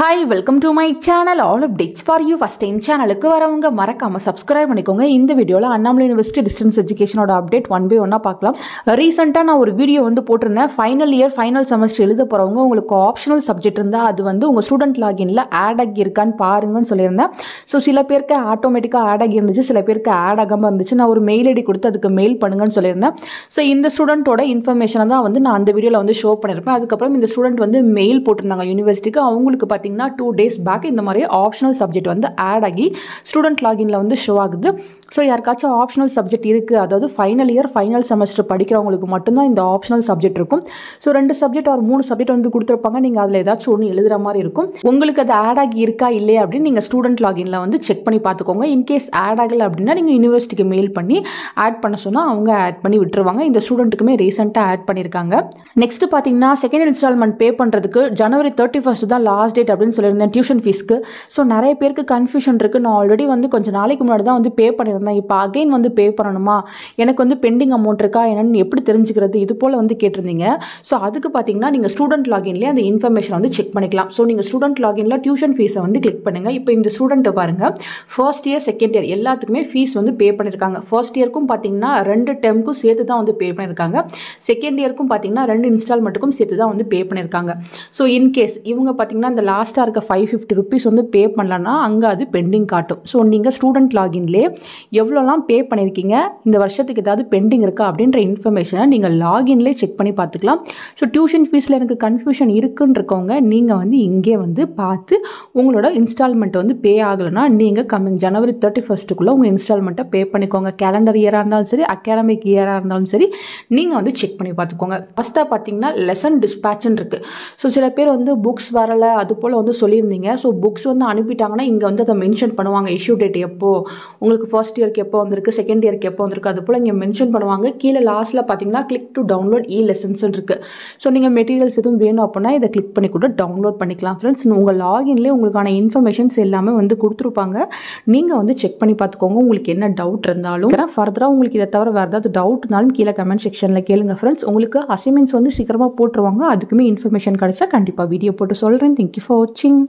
Hi, welcome to my channel. All updates for you. First time channelக்கு வரவங்க மறக்காம subscribe பண்ணிக்கோங்க. இந்த வீடியோல அண்ணாமலை யுனிவர்சிட்டி டிஸ்டன்ஸ் எஜுகேஷனோட அப்டேட் ஒன் பை ஒன்னா பார்க்கலாம். ரீசெண்டா நான் ஒரு வீடியோ போட்டிருந்தேன். ஃபைனல் இயர் ஃபைனல் செமஸ்டர் எழுத போறவங்க உங்களுக்கு ஆப்ஷனல் சப்ஜெக்ட் இருந்தா அது உங்க ஸ்டூடெண்ட் லாகின்ல ஆட் ஆகி இருக்கான்னு பாருங்கன்னு சொல்லியிருந்தேன். ஸோ சில பேருக்கு ஆட்டோமேட்டிக்கா ஆட் ஆகி இருந்துச்சு, சில பேருக்கு ஆட் ஆகாம இருந்துச்சு. நான் ஒரு மெயில் ஐடி கொடுத்து அதுக்கு மெயில் பண்ணுங்கன்னு சொல்லியிருந்தேன். ஸோ இந்த ஸ்டூடெண்ட்டோட இன்ஃபர்மேஷனை தான் நான் அந்த வீடியோல ஷோ பண்ணியிருப்பேன். அதுக்கப்புறம் இந்த ஸ்டூடெண்ட் மெயில் போட்டிருந்தாங்க யூனிவர்சிட்டிக்கு. அவங்களுக்கு பார்த்தீங்கன்னா 2 days பேக் இந்த மாதிரி ஆப்ஷனல் சப்ஜெக்ட் ஆட் ஆகி ஸ்டூடெண்ட் லாகின்ல ஷோ ஆகுது. ஸோ யாருக்காச்சும் ஆப்ஷனல் சப்ஜெக்ட் இருக்குது, அதாவது ஃபைனல் இயர் ஃபைனல் செமஸ்டர் படிக்கிறவங்களுக்கு மட்டும்தான் இந்த ஆப்ஷனல் சப்ஜெக்ட் இருக்கும். ஸோ 2 சப்ஜெக்ட் ஒரு 3 சப்ஜெக்ட் கொடுத்துருப்பாங்க. நீங்கள் அதில் ஏதாச்சும் ஒன்று எழுதுகிற மாதிரி இருக்கும். உங்களுக்கு அது ஆட் ஆகி இருக்கா இல்லையா அப்படின்னு நீங்கள் ஸ்டூடெண்ட் லாகின்ல செக் பண்ணி பார்த்துக்கோங்க. இன்கேஸ் ஆட் ஆகலை அப்படின்னா நீங்கள் யூனிவர்சிட்டிக்கு மெயில் பண்ணி ஆட் பண்ண சொன்னால் அவங்க ஆட் பண்ணி விட்டுருவாங்க. இந்த ஸ்டூடெண்ட்டுக்குமே ரீசெண்டாக ஆட் பண்ணியிருக்காங்க. நெக்ஸ்ட் பார்த்தீங்கன்னா செகண்ட் இன்ஸ்டால்மெண்ட் பே பண்ணுறதுக்கு January 31 தான் லாஸ்ட் டேட் அப்படின்னு சொல்லியிருந்தேன் டியூஷன் ஃபீஸ்க்கு. ஸோ நிறைய பேருக்கு கன்ஃபியூஷன் இருக்குது. நான் ஆல்ரெடி கொஞ்சம் நாளைக்கு முன்னாடி தான் பே பண்ணியிருந்தேன், இப்போ அகைன் பே பண்ணணுமா, எனக்கு பெண்டிங் அமௌண்ட் இருக்கா என்னன்னு எப்படி தெரிஞ்சுக்கிறது, இது போல் கேட்டிருந்தீங்க. ஸோ அதுக்கு பார்த்தீங்கன்னா நீங்கள் ஸ்டூடெண்ட் லாகின்லேயே அந்த இன்ஃபர்மேஷன் செக் பண்ணிக்கலாம். ஸோ நீங்கள் ஸ்டூடெண்ட் லாகின்ல டியூஷன் ஃபீஸை கிளிக் பண்ணுங்கள். இப்போ இந்த ஸ்டூடெண்ட்டை பாருங்கள், ஃபர்ஸ்ட் இயர் செகண்ட் இயர் எல்லாத்துக்குமே ஃபீஸ் பே பண்ணியிருக்காங்க. ஃபர்ஸ்ட் இயருக்கும் பார்த்தீங்கன்னா 2 டேர்முக்கும் சேர்த்து தான் பே பண்ணியிருக்காங்க. செகண்ட் இயருக்கும் பார்த்தீங்கன்னா 2 இன்ஸ்டால்மெண்ட்டுக்கும் சேர்த்து தான் பே பண்ணியிருக்காங்க. ஸோ இன்கேஸ் இவங்க பார்த்தீங்கன்னா இந்த லாஸ்ட்டாக இருக்க 550 rupees பே பண்ணலன்னா அங்கே அது பெண்டிங் காட்டும். ஸோ நீங்கள் ஸ்டூடெண்ட் லாகின்லேயே எவ்வளோலாம் பே பண்ணியிருக்கீங்க, இந்த வருஷத்துக்கு ஏதாவது பெண்டிங் இருக்கா அப்படின்ற இன்ஃபர்மேஷனை நீங்கள் லாகின்லேயே செக் பண்ணி பார்த்துக்கலாம். ஸோ டியூஷன் ஃபீஸில் எனக்கு கன்ஃபியூஷன் இருக்குன்னு இருக்கவங்க நீங்கள் இங்கே பார்த்து உங்களோட இன்ஸ்டால்மெண்ட் பே ஆகலைன்னா நீங்கள் கம்மிங் January 31 உங்கள் இன்ஸ்டால்மெண்ட்டை பே பண்ணிக்கோங்க. கேலண்டர் இயராக இருந்தாலும் சரி, அகாடமிக் இயராக இருந்தாலும் சரி, நீங்கள் செக் பண்ணி பார்த்துக்கோங்க. ஃபஸ்ட்டாக பார்த்தீங்கன்னா லெசன் டிஸ்பேட்ச்னு இருக்குது. ஸோ சில பேர் புக்ஸ் வரலை அது போல் சொல்லியிருந்தீங்க. ஸோ புக்ஸ் அனுப்பிட்டாங்கன்னா இங்கே அதை மென்ஷன் பண்ணுவாங்க. இஷ்யூ டேட் எப்போ, உங்களுக்கு ஃபர்ஸ்ட் இயருக்கு எப்போ வந்திருக்கு, செகண்ட் இயருக்கு எப்போ வந்திருக்கு, அது போல் இங்கே மென்ஷன் பண்ணுவாங்க. கீழே லாஸ்ட்டில் பார்த்தீங்கன்னா கிளிக் டு டவுன்லோட் லெசன்ஸ் இருக்குது. ஸோ நீங்கள் மெட்டீரியல்ஸ் எதுவும் வேணும் அப்படின்னா இதை கிளிக் பண்ணி கூட டவுன்லோட் பண்ணிக்கலாம். ஃப்ரெண்ட்ஸ், உங்கள் லாகின்லேயே உங்களுக்கான இன்ஃபர்மேஷன்ஸ் எல்லாமே கொடுத்துருப்பாங்க. நீங்கள் செக் பண்ணி பார்த்துக்கோங்க. உங்களுக்கு என்ன டவுட் இருந்தாலும் ஃபர்தராக உங்களுக்கு இதை தவிர வேறு ஏதாவது டவுட்னாலும் கீழே கமெண்ட் செக்ஷனில் கேளுங்க. ஃப்ரெண்ட்ஸ், உங்களுக்கு அசைன்மெண்ட்ஸ் சீக்கிரமாக போட்டுருவாங்க. அதுக்குமே இன்ஃபர்மேஷன் கிடைச்சா கண்டிப்பாக வீடியோ போட்டு சொல்கிறேன். தேங்க்யூ ஃபார் வாட்சிங்.